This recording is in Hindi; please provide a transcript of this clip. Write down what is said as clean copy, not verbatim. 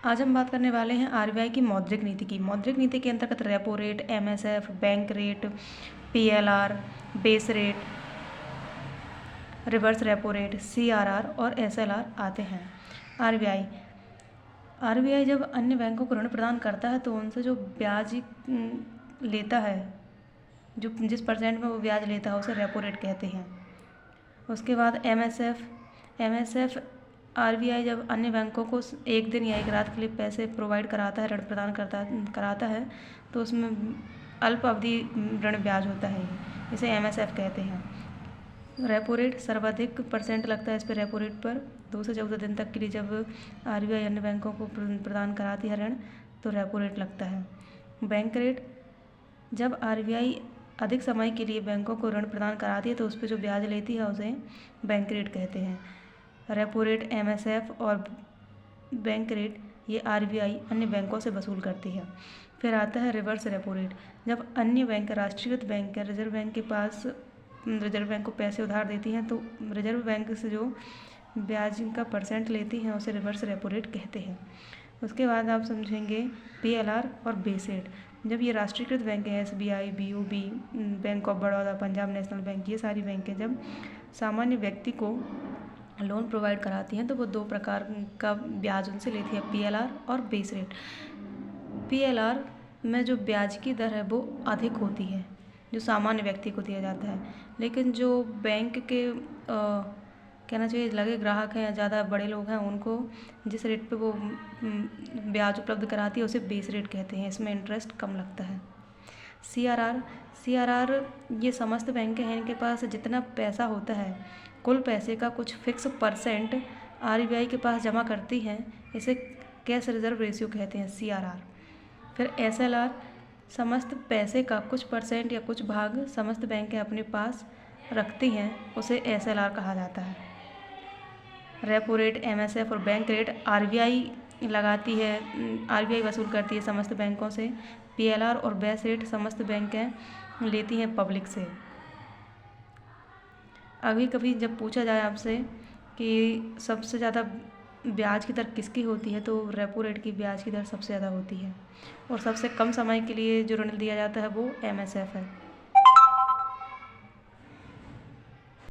आज हम बात करने वाले हैं आरबीआई की मौद्रिक नीति की। मौद्रिक नीति के अंतर्गत repo rate, MSF, bank rate, PLR, base rate, reverse repo rate, CRR और एसएलआर आते हैं। आरबीआई जब अन्य बैंकों को ऋण प्रदान करता है तो उनसे जो ब्याज लेता है, जो जिस परसेंट में वो ब्याज लेता है उसे रेपो रेट कहते हैं। उसके बाद एमएसएफ आरबीआई जब अन्य बैंकों को एक दिन या एक रात के लिए पैसे प्रोवाइड कराता है, ऋण प्रदान कराता है तो उसमें अल्प अवधि ऋण ब्याज होता है, इसे एमएसएफ कहते हैं। रेपो रेट सर्वाधिक परसेंट लगता है इस पर रेपो रेट पर 2 से 14 दिन तक के लिए जब आरबीआई अन्य बैंकों को प्रदान कराती है ऋण तो रेपो रेट लगता है। बैंक रेट जब आरबीआई अधिक समय के लिए बैंकों को ऋण प्रदान कराती है तो उस पर जो ब्याज लेती है उसे बैंक रेट कहते हैं। रेपो रेट, एमएसएफ और बैंक रेट ये आरबीआई अन्य बैंकों से वसूल करती है। फिर आता है रिवर्स रेपो रेट। जब अन्य बैंक, राष्ट्रीयकृत बैंक या रिजर्व बैंक के पास रिजर्व बैंक को पैसे उधार देती हैं तो रिजर्व बैंक से जो ब्याज का परसेंट लेती हैं उसे रिवर्स रेपो रेट कहते हैं। उसके बाद आप समझेंगे पीएलआर और बेस रेट। जब ये राष्ट्रीयकृत बैंक है, SBI, BOB, bank of Baroda, Punjab national bank, ये सारी बैंकें जब सामान्य व्यक्ति को लोन प्रोवाइड कराती हैं तो वो 2 प्रकार का ब्याज उनसे लेती है, पीएलआर और बेस रेट। पीएलआर में जो ब्याज की दर है वो अधिक होती है जो सामान्य व्यक्ति को दिया जाता है, लेकिन जो बैंक के कहना चाहिए लगे ग्राहक हैं या ज़्यादा बड़े लोग हैं उनको जिस रेट पे वो ब्याज उपलब्ध कराती है उसे बेस रेट कहते हैं। इसमें इंटरेस्ट कम लगता है। सीआरआर ये समस्त बैंक हैं, इनके पास जितना पैसा होता है कुल पैसे का कुछ फिक्स परसेंट आरबीआई के पास जमा करती हैं, इसे कैश रिजर्व रेशियो कहते हैं, सीआरआर। फिर एसएलआर समस्त पैसे का कुछ परसेंट या कुछ भाग समस्त बैंकें अपने पास रखती हैं, उसे एसएलआर कहा जाता है। रेपो रेट, एमएसएफ और बैंक रेट आरबीआई लगाती है, आरबीआई वसूल करती है समस्त बैंकों से। पीएलआर और बेस रेट समस्त बैंकें लेती हैं पब्लिक से। अभी कभी जब पूछा जाए आपसे कि सबसे ज़्यादा ब्याज की दर किसकी होती है तो रेपो रेट की ब्याज की दर सबसे ज़्यादा होती है और सबसे कम समय के लिए जो ऋण दिया जाता है वो एमएसएफ है।